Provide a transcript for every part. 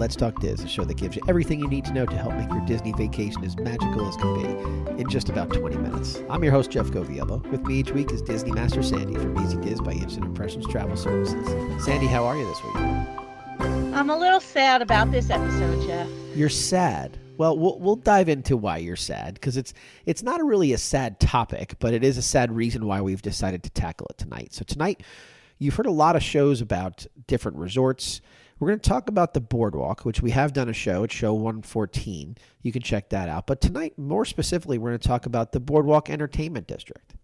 Let's Talk Diz, a show that gives you everything you need to know to help make your Disney vacation as magical as can be in just about 20 minutes. I'm your host, Jeff Goviello. With me each week is Disney Master Sandy from Easy Diz by Instant Impressions Travel Services. Sandy, how are you this week? I'm a little sad about this episode, Jeff. You're sad. Well, we'll dive into why you're sad, because it's not really a sad topic, but it is a sad reason why we've decided to tackle it tonight. So tonight, you've heard a lot of shows about different resorts. We're going to talk about the Boardwalk, which we have done a show. It's show 114. You can check that out. But tonight, more specifically, we're going to talk about the Boardwalk Entertainment District.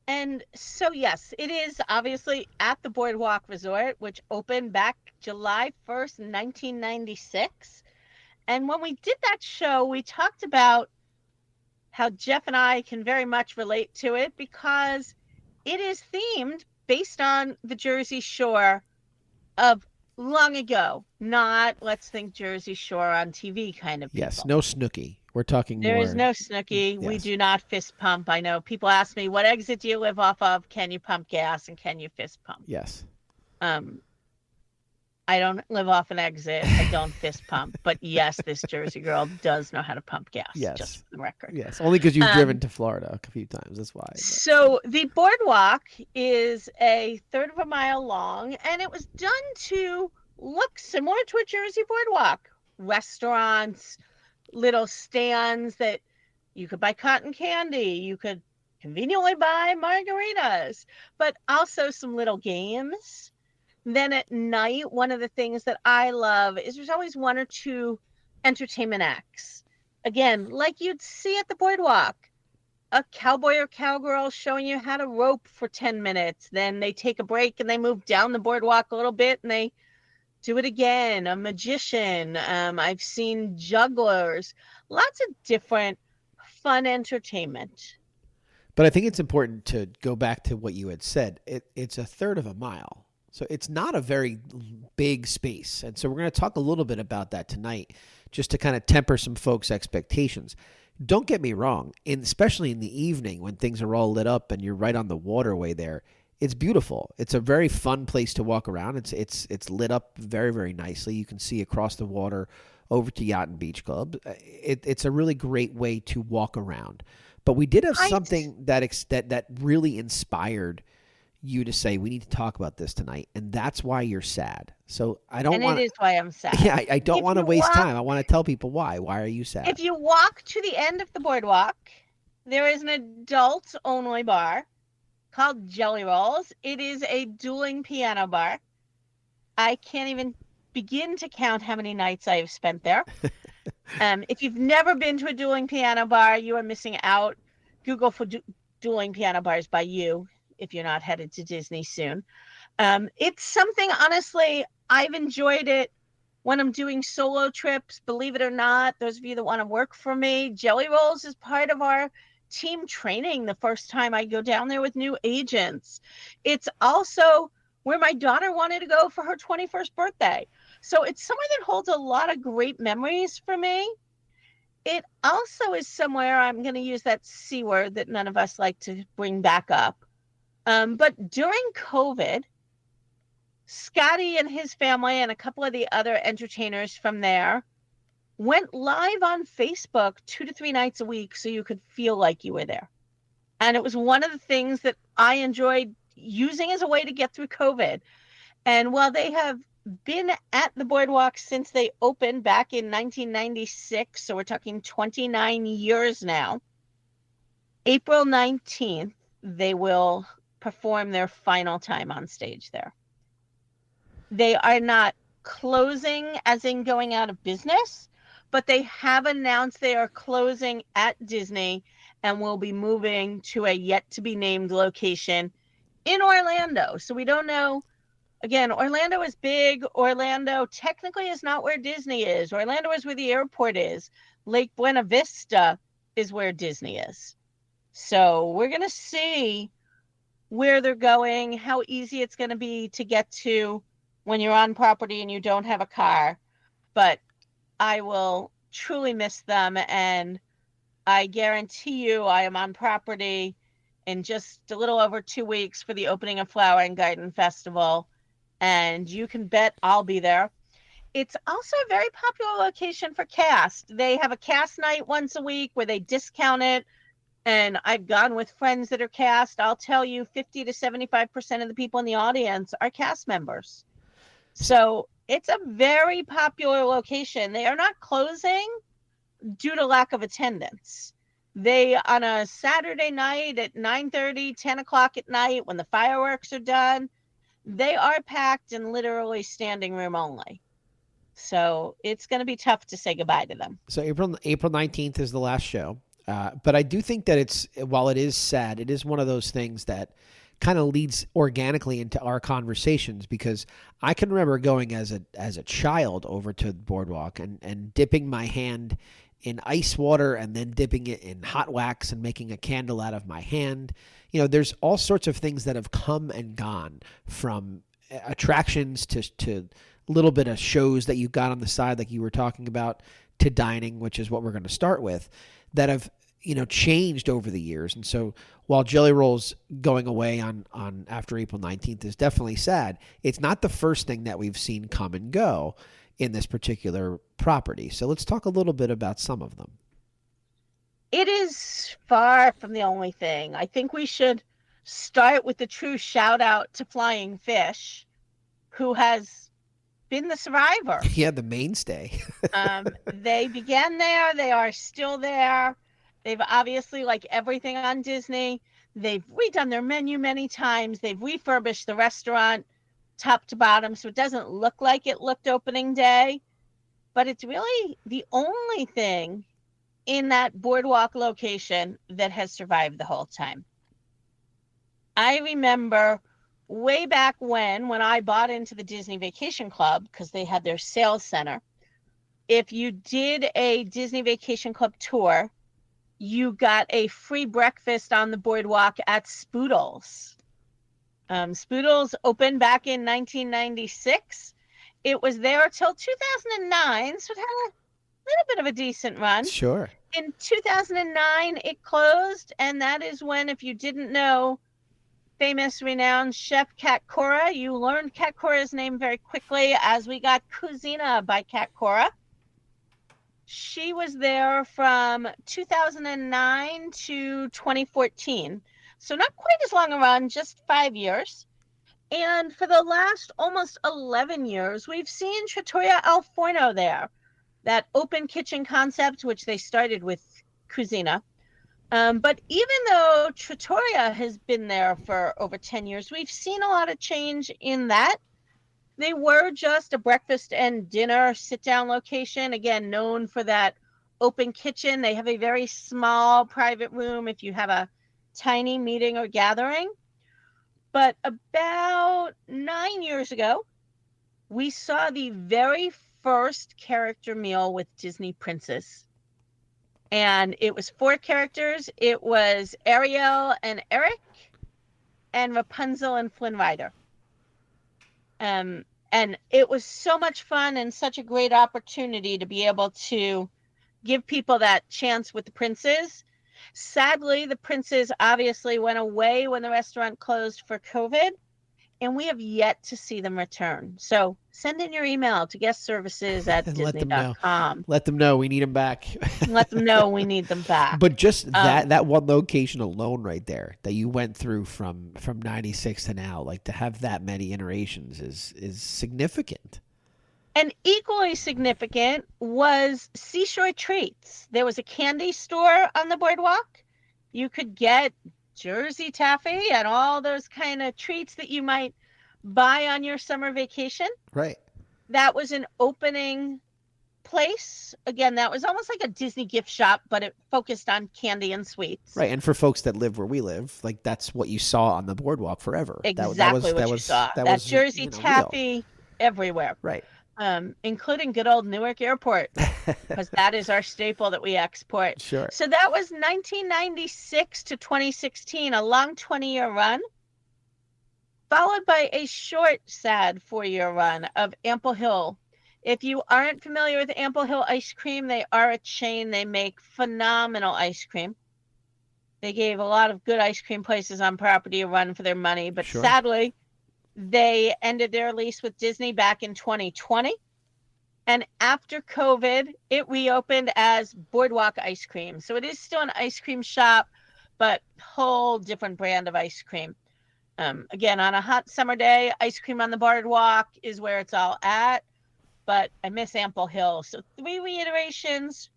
And so, yes, it is obviously at the Boardwalk Resort, which opened back July 1st, 1996. And when we did that show, we talked about how Jeff and I can very much relate to it because it is themed based on the Jersey Shore of long ago, not let's think Jersey Shore on TV kind of people. Yes, no Snooki. We're talking There more. is no Snooki. Yes. We do not fist pump. I know people ask me, what exit do you live off of? Can you pump gas and can you fist pump? Yes. I don't live off an exit. I don't fist pump. But yes, this Jersey girl does know how to pump gas. Yes. Just for the record. Yes, only because you've driven to Florida a few times. That's why. But. So the Boardwalk is a third of a mile long, and it was done to look similar to a Jersey Boardwalk. Restaurants, little stands that you could buy cotton candy. You could conveniently buy margaritas, but also some little games. Then at night, one of the things that I love is there's always one or two entertainment acts. Again, like you'd see at the Boardwalk, a cowboy or cowgirl showing you how to rope for 10 minutes. Then they take a break and they move down the boardwalk a little bit and they do it again. A magician. I've seen jugglers. Lots of different fun entertainment. But I think it's important to go back to what you had said. It's a third of a mile. So it's not a very big space. And so we're going to talk a little bit about that tonight, just to kind of temper some folks' expectations. Don't get me wrong, especially in the evening when things are all lit up and you're right on the waterway there, it's beautiful. It's a very fun place to walk around. It's lit up very, very nicely. You can see across the water over to Yacht and Beach Club. It's a really great way to walk around. But we did have something that really inspired you to say, we need to talk about this tonight, and that's why you're sad. So I don't want. And it is why I'm sad. Yeah, I don't want to waste time. I want to tell people why. Why are you sad? If you walk to the end of the Boardwalk, there is an adult-only bar called Jelly Rolls. It is a dueling piano bar. I can't even begin to count how many nights I have spent there. If you've never been to a dueling piano bar, you are missing out. Google for dueling piano bars by you if you're not headed to Disney soon. It's something, honestly, I've enjoyed it when I'm doing solo trips. Believe it or not, those of you that want to work for me, Jelly Rolls is part of our team training the first time I go down there with new agents. It's also where my daughter wanted to go for her 21st birthday. So it's somewhere that holds a lot of great memories for me. It also is somewhere, I'm going to use that C word that none of us like to bring back up. But during COVID, Scotty and his family and a couple of the other entertainers from there went live on Facebook 2 to 3 nights a week so you could feel like you were there. And it was one of the things that I enjoyed using as a way to get through COVID. And while they have been at the Boardwalk since they opened back in 1996, so we're talking 29 years now, April 19th, they will perform their final time on stage there. They are not closing as in going out of business, but they have announced they are closing at Disney and will be moving to a yet to be named location in Orlando. So we don't know. Again, Orlando is big. Orlando technically is not where Disney is. Orlando is where the airport is. Lake Buena Vista is where Disney is. So we're going to see where they're going, how easy it's going to be to get to when you're on property and you don't have a car. But I will truly miss them, and I guarantee you I am on property in just a little over 2 weeks for the opening of Flower and Garden Festival, and you can bet I'll be there. It's also a very popular location for cast. They have a cast night once a week where they discount it. And I've gone with friends that are cast. I'll tell you 50 to 75% of the people in the audience are cast members. So it's a very popular location. They are not closing due to lack of attendance. They, on a Saturday night at 9:30, 10 o'clock at night, when the fireworks are done, they are packed and literally standing room only. So it's going to be tough to say goodbye to them. So April 19th is the last show. But I do think that while it is sad, it is one of those things that kind of leads organically into our conversations, because I can remember going as a child over to Boardwalk and dipping my hand in ice water and then dipping it in hot wax and making a candle out of my hand. You know, there's all sorts of things that have come and gone, from attractions to a little bit of shows that you got on the side, like you were talking about, to dining, which is what we're going to start with, that have, changed over the years. And so while Jelly Roll's going away on after April 19th is definitely sad, it's not the first thing that we've seen come and go in this particular property. So let's talk a little bit about some of them. It is far from the only thing. I think we should start with the true shout out to Flying Fish, who has been the survivor. Yeah, the mainstay. They began there. They are still there. They've obviously, like everything on Disney, they've redone their menu many times. They've refurbished the restaurant top to bottom, so it doesn't look like it looked opening day. But it's really the only thing in that Boardwalk location that has survived the whole time. I remember way back when I bought into the Disney Vacation Club, because they had their sales center, if you did a Disney Vacation Club tour, you got a free breakfast on the Boardwalk at Spoodles. Spoodles opened back in 1996. It was there till 2009, so it had a little bit of a decent run. Sure. In 2009, it closed, and that is when, if you didn't know, famous, renowned chef Kat Cora, you learned Kat Cora's name very quickly as we got Cuisina by Kat Cora. She was there from 2009 to 2014. So not quite as long a run, just 5 years. And for the last almost 11 years, we've seen Trattoria Al Forno there, that open kitchen concept, which they started with Cuisina. But even though Trattoria has been there for over 10 years, we've seen a lot of change in that. They were just a breakfast and dinner sit-down location, again, known for that open kitchen. They have a very small private room if you have a tiny meeting or gathering. But about 9 years ago, we saw the very first character meal with Disney princes. And it was 4 characters. It was Ariel and Eric and Rapunzel and Flynn Rider. And it was so much fun and such a great opportunity to be able to give people that chance with the princes. Sadly, the princes obviously went away when the restaurant closed for COVID, and we have yet to see them return. So send in your email to guestservices@disney.com. Let them know we need them back. Let them know we need them back. But just that one location alone right there that you went through from 96 to now, like to have that many iterations is significant. And equally significant was Seashore Treats. There was a candy store on the Boardwalk. You could get Jersey taffy and all those kind of treats that you might buy on your summer vacation. Right. That was an opening place. Again, that was almost like a Disney gift shop, but it focused on candy and sweets. Right. And for folks that live where we live, like that's what you saw on the Boardwalk forever. Exactly what you saw. That Jersey taffy real. Everywhere. Right. Including good old Newark Airport, because that is our staple that we export. Sure. So that was 1996 to 2016, a long 20-year run, followed by a short, sad 4-year run of Ample Hill. If you aren't familiar with Ample Hill Ice Cream, they are a chain. They make phenomenal ice cream. They gave a lot of good ice cream places on property a run for their money, but Sadly, they ended their lease with Disney back in 2020. And after COVID, it reopened as Boardwalk Ice Cream. So it is still an ice cream shop, but whole different brand of ice cream. Again, on a hot summer day, ice cream on the boardwalk is where it's all at. But I miss Ample Hill. So 3 reiterations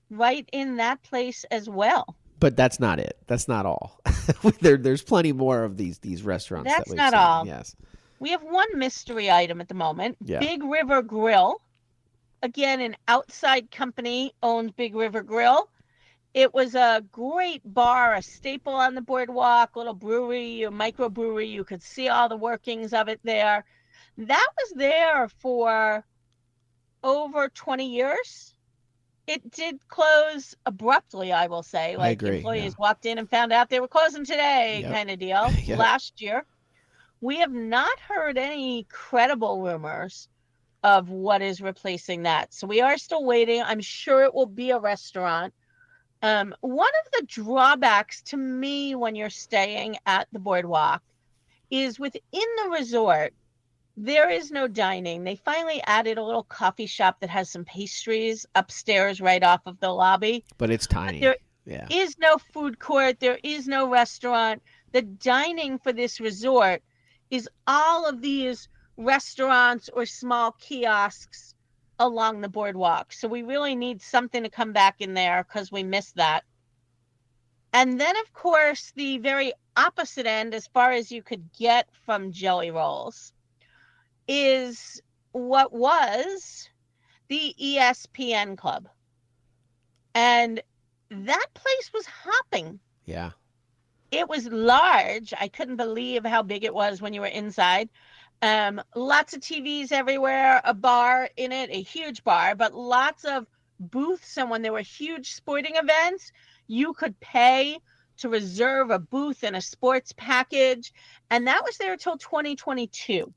right in that place as well. But that's not it. That's not all. There's plenty more of these restaurants that That's we've not seen. all. Yes. We have one mystery item at the moment. Yeah. Big River Grill. Again, an outside company owns Big River Grill. It was a great bar, a staple on the boardwalk, little brewery, a microbrewery. You could see all the workings of it there. That was there for over 20 years. It did close abruptly, I will say. I agree, employees walked in and found out they were closing today, Yep. kind of deal, Yep. last year. We have not heard any credible rumors of what is replacing that. So we are still waiting. I'm sure it will be a restaurant. One of the drawbacks to me when you're staying at the boardwalk is within the resort, there is no dining. They finally added a little coffee shop that has some pastries upstairs right off of the lobby. But it's tiny. But there is no food court. There is no restaurant. The dining for this resort is all of these restaurants or small kiosks along the boardwalk. So we really need something to come back in there because we missed that. And then, of course, the very opposite end, as far as you could get from Jelly Rolls, is what was the ESPN Club. And that place was hopping. Yeah. It was large. I couldn't believe how big it was when you were inside. Lots of TVs everywhere, a bar in it, a huge bar, but lots of booths. And when there were huge sporting events, you could pay to reserve a booth in a sports package. And that was there until 2022.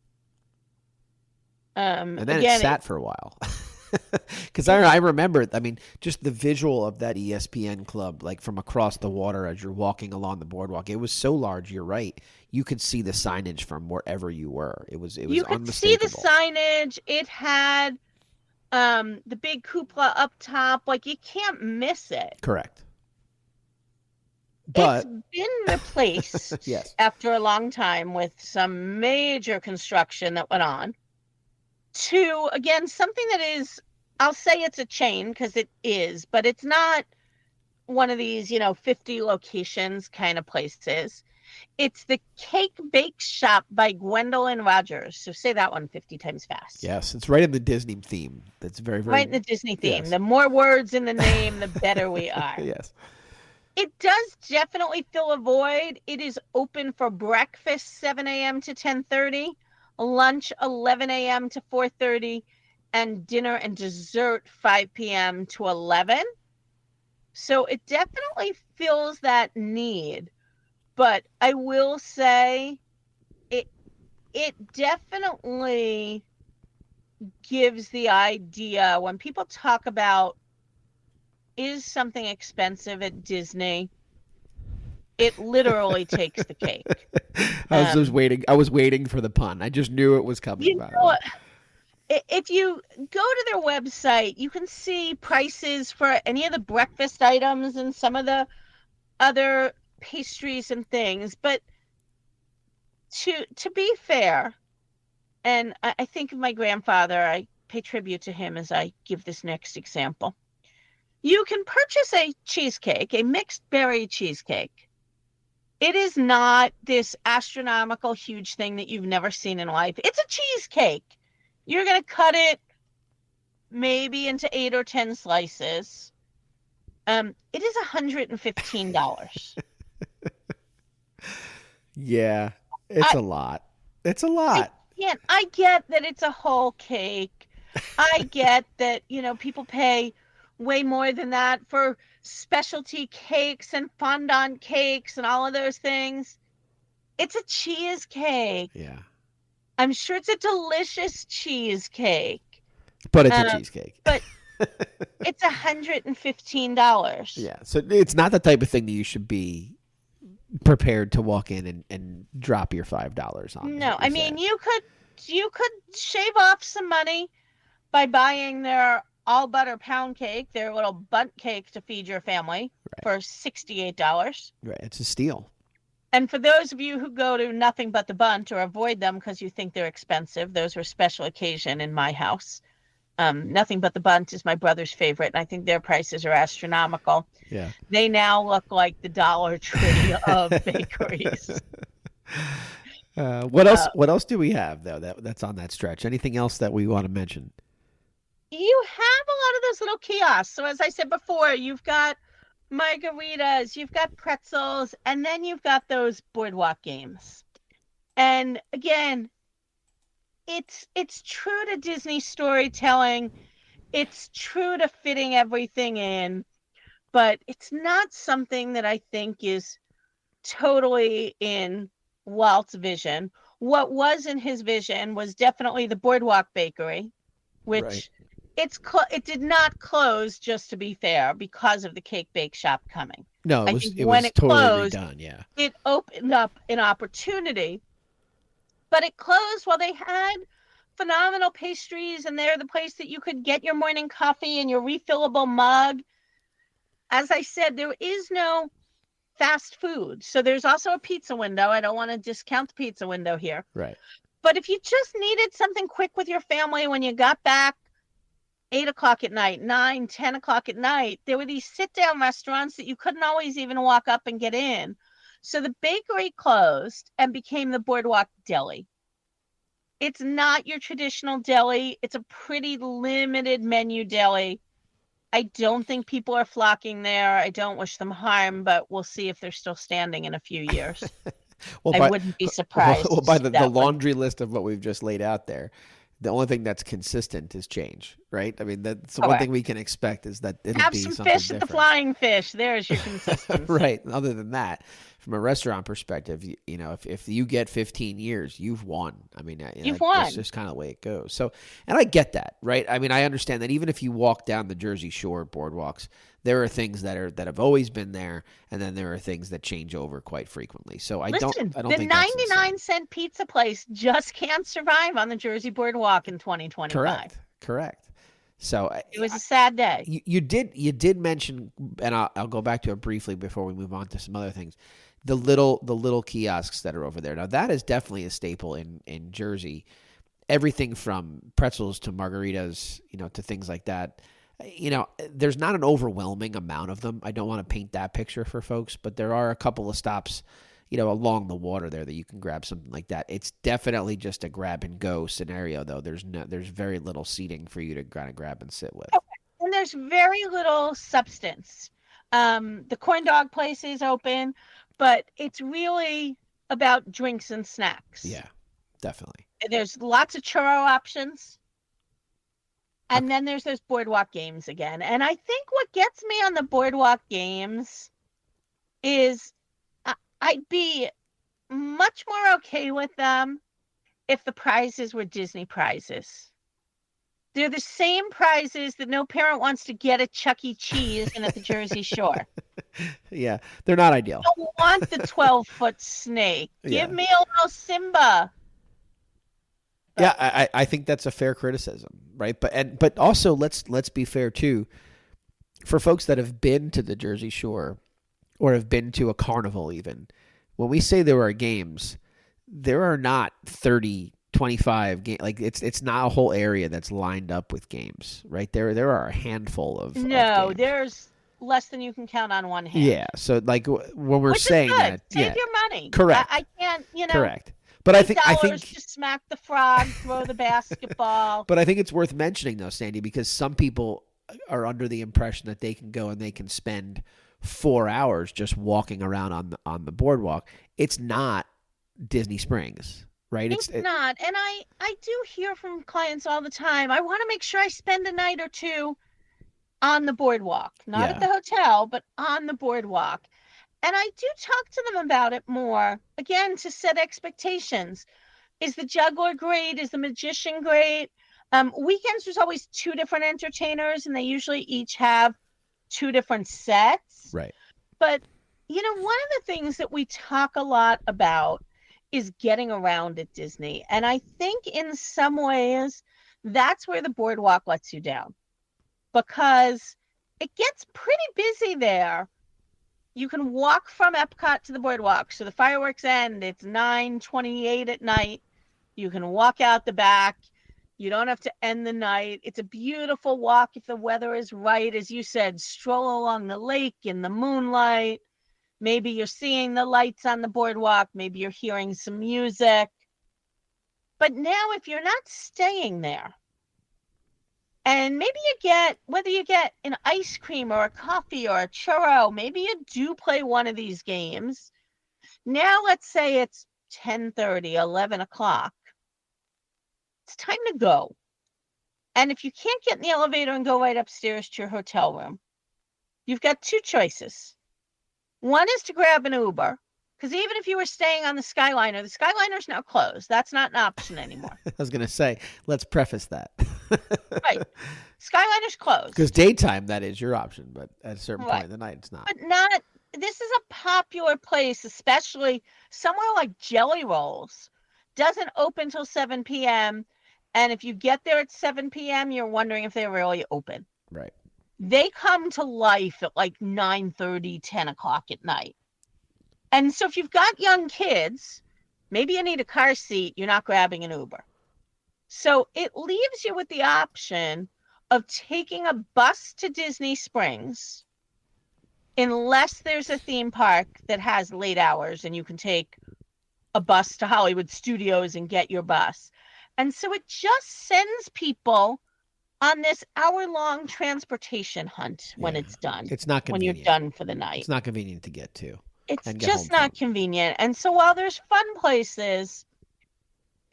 And then again, it sat for a while. Because I remember, I mean, just the visual of that ESPN club, like from across the water as you're walking along the boardwalk, it was so large. You're right. You could see the signage from wherever you were. It was you could see the signage. It had the big cupola up top. Like, you can't miss it. Correct. But it's been replaced yes. after a long time with some major construction that went on. To, again, something that is, I'll say it's a chain because it is, but it's not one of these, 50 locations kind of places. It's the Cake Bake Shop by Gwendolyn Rogers. So say that one 50 times fast. Yes, it's right in the Disney theme. That's very, very... Right in the Disney theme. Yes. The more words in the name, the better we are. Yes. It does definitely fill a void. It is open for breakfast 7 a.m. to 10:30. Lunch 11 a.m. to 4:30, and dinner and dessert 5 p.m. to 11. So it definitely fills that need. But I will say it definitely gives the idea when people talk about is something expensive at Disney, it literally takes the cake. I was waiting for the pun. I just knew it was coming. If you go to their website, you can see prices for any of the breakfast items and some of the other pastries and things. But to be fair, and I think of my grandfather, I pay tribute to him as I give this next example. You can purchase a cheesecake, a mixed berry cheesecake. It is not this astronomical huge thing that you've never seen in life. It's a cheesecake. You're going to cut it maybe into 8 or 10 slices. It is $115. Yeah, it's a lot. It's a lot. I get that it's a whole cake. I get that, people pay way more than that for specialty cakes and fondant cakes and all of those things. It's a cheesecake. Yeah. I'm sure it's a delicious cheesecake. But it's a cheesecake. But it's $115. Yeah. So it's not the type of thing that you should be prepared to walk in and drop your $5 on. No, I mean, you could shave off some money by buying their all butter pound cake, their little bundt cake to feed your family Right. for $68. Right. It's a steal. And for those of you who go to Nothing But the Bundt or avoid them because you think they're expensive, those were special occasion in my house. Nothing But the Bundt is my brother's favorite, and I think their prices are astronomical. Yeah. They now look like the Dollar Tree of bakeries. What else? What else do we have though that's on that stretch? Anything else that we want to mention? You have a lot of those little kiosks. So as I said before, you've got margaritas, you've got pretzels, and then you've got those boardwalk games. And again, it's true to Disney storytelling. It's true to fitting everything in, but it's not something that I think is totally in Walt's vision. What was in his vision was definitely the Boardwalk Bakery, which Right. it did not close, just to be fair, because of the cake bake shop coming. No, I it was think it when was it totally closed, redone. Yeah. it opened up an opportunity, but it closed while they had phenomenal pastries, and they're the place that you could get your morning coffee and your refillable mug. As I said, there is no fast food. So there's also a pizza window. I don't want to discount the pizza window here. Right. But if you just needed something quick with your family when you got back 8 o'clock at night, 9, 10 o'clock at night, there were these sit down restaurants that you couldn't always even walk up and get in. So the bakery closed and became the Boardwalk Deli. It's not your traditional deli. It's a pretty limited menu deli. I don't think people are flocking there. I don't wish them harm, but we'll see if they're still standing in a few years. Well, I wouldn't be surprised. Well, by the that laundry list of what we've just laid out there, the only thing that's consistent is change, right? I mean, that's the one thing we can expect is that it'll have be some something fish at the different. Flying Fish. There's your consistency. Right. Other than that, from a restaurant perspective, you know, if you get 15 years, you've won. I mean, You've won. That's just kind of the way it goes. So, and I get that, right? I mean, I understand that even if you walk down the Jersey Shore boardwalks, there are things that have always been there, and then there are things that change over quite frequently. So I don't the think that's 99-cent pizza place just can't survive on the Jersey Boardwalk in 2025. Correct. So it was a sad day. You did mention, and I'll go back to it briefly before we move on to some other things. The little kiosks that are over there. Now that is definitely a staple in Jersey. Everything from pretzels to margaritas, you know, to things like that. You know, there's not an overwhelming amount of them. I don't want to paint that picture for folks, but there are a couple of stops, you know, along the water there that you can grab something like that. It's definitely just a grab and go scenario, though. There's very little seating for you to kind of grab and sit with. And there's very little substance. The corn dog place is open, but it's really about drinks and snacks. Yeah, definitely. There's lots of churro options. And then there's those boardwalk games again. And I think what gets me on the boardwalk games is I'd be much more okay with them if the prizes were Disney prizes. They're the same prizes that no parent wants to get at Chuck E. Cheese and at the Jersey Shore. Yeah, they're not ideal. I don't want the 12-foot snake. Give me a little Simba. Yeah, I think that's a fair criticism, right? But also let's be fair too. For folks that have been to the Jersey Shore or have been to a carnival even, when we say there are games, there are not 30, 25 games. Like it's not a whole area that's lined up with games, right? There are a handful of games. There's less than you can count on one hand. Yeah, so like when we're Which saying is good. that, Save your money. Correct. I can't, correct. But I think just smack the frog, throw the basketball. But I think it's worth mentioning though, Sandy, because some people are under the impression that they can go and they can spend 4 hours just walking around on the boardwalk. It's not Disney Springs, right? It's not. And I do hear from clients all the time, I want to make sure I spend a night or two on the boardwalk, not at the hotel, but on the boardwalk. And I do talk to them about it more, again, to set expectations. Is the juggler great? Is the magician great? Weekends, there's always 2 different entertainers, and they usually each have 2 different sets. Right. But, you know, one of the things that we talk a lot about is getting around at Disney. And I think in some ways, That's where the boardwalk lets you down, because it gets pretty busy there. You can walk from Epcot to the boardwalk. So the fireworks end, it's 9:28 at night. You can walk out the back. You don't have to end the night. It's a beautiful walk if the weather is right. As you said, stroll along the lake in the moonlight. Maybe you're seeing the lights on the boardwalk. Maybe you're hearing some music. But now, if you're not staying there, and maybe you get, whether you get an ice cream or a coffee or a churro, maybe you do play one of these games. Now, let's say it's 10:30, 11 o'clock. It's time to go. And if you can't get in the elevator and go right upstairs to your hotel room, you've got two choices. One is to grab an Uber, because even if you were staying on the Skyliner's now closed. That's not an option anymore. I was going to say, let's preface that. Right. Skyliner's closed. Because daytime, that is your option, but at a certain point in the night, it's not. But not, this is a popular place, especially somewhere like Jelly Rolls. Doesn't open till 7 p.m. And if you get there at 7 p.m., you're wondering if they're really open. Right. They come to life at like 9:30, 10 o'clock at night. And so if you've got young kids, maybe you need a car seat, you're not grabbing an Uber. So it leaves you with the option of taking a bus to Disney Springs, unless there's a theme park that has late hours and you can take a bus to Hollywood Studios and get your bus. And so it just sends people on this hour-long transportation hunt when it's done. It's not convenient. When you're done for the night. It's not convenient to get to. It's just not convenient. And so while there's fun places,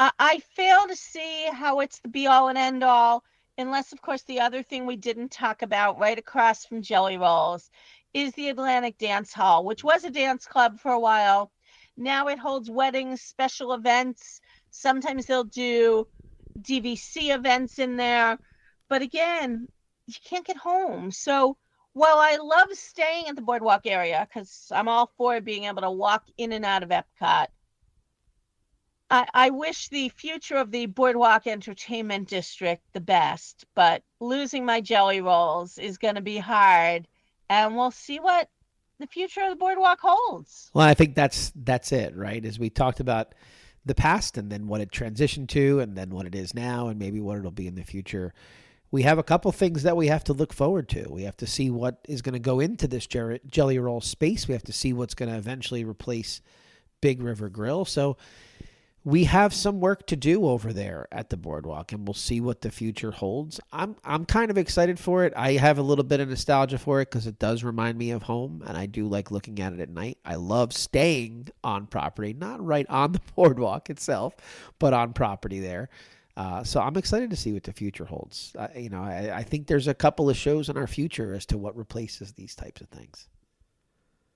I fail to see how it's the be-all and end-all, unless, of course, the other thing we didn't talk about right across from Jelly Rolls is the Atlantic Dance Hall, which was a dance club for a while. Now it holds weddings, special events. Sometimes they'll do DVC events in there. But again, you can't get home. So while I love staying at the Boardwalk area, because I'm all for being able to walk in and out of Epcot, I wish the future of the Boardwalk Entertainment District the best, but losing my Jelly Rolls is going to be hard, and we'll see what the future of the Boardwalk holds. Well, I think that's it, right? As we talked about the past and then what it transitioned to and then what it is now and maybe what it'll be in the future. We have a couple things that we have to look forward to. We have to see what is going to go into this Jelly Roll space. We have to see what's going to eventually replace Big River Grill. So we have some work to do over there at the Boardwalk, and we'll see what the future holds. I'm kind of excited for it. I have a little bit of nostalgia for it because it does remind me of home, and I do like looking at it at night. I love staying on property, not right on the Boardwalk itself, but on property there. So I'm excited to see what the future holds. I think there's a couple of shows in our future as to what replaces these types of things.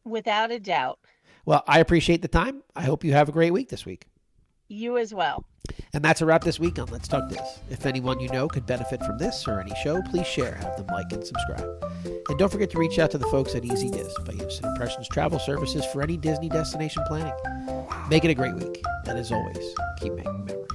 Without a doubt. Well, I appreciate the time. I hope you have a great week this week. You as well. And that's a wrap this week on Let's Talk Dis. If anyone you know could benefit from this or any show, please share, have them like and subscribe. And don't forget to reach out to the folks at Easy Dis by Instant Impressions Travel Services for any Disney destination planning. Make it a great week. And as always, keep making memories.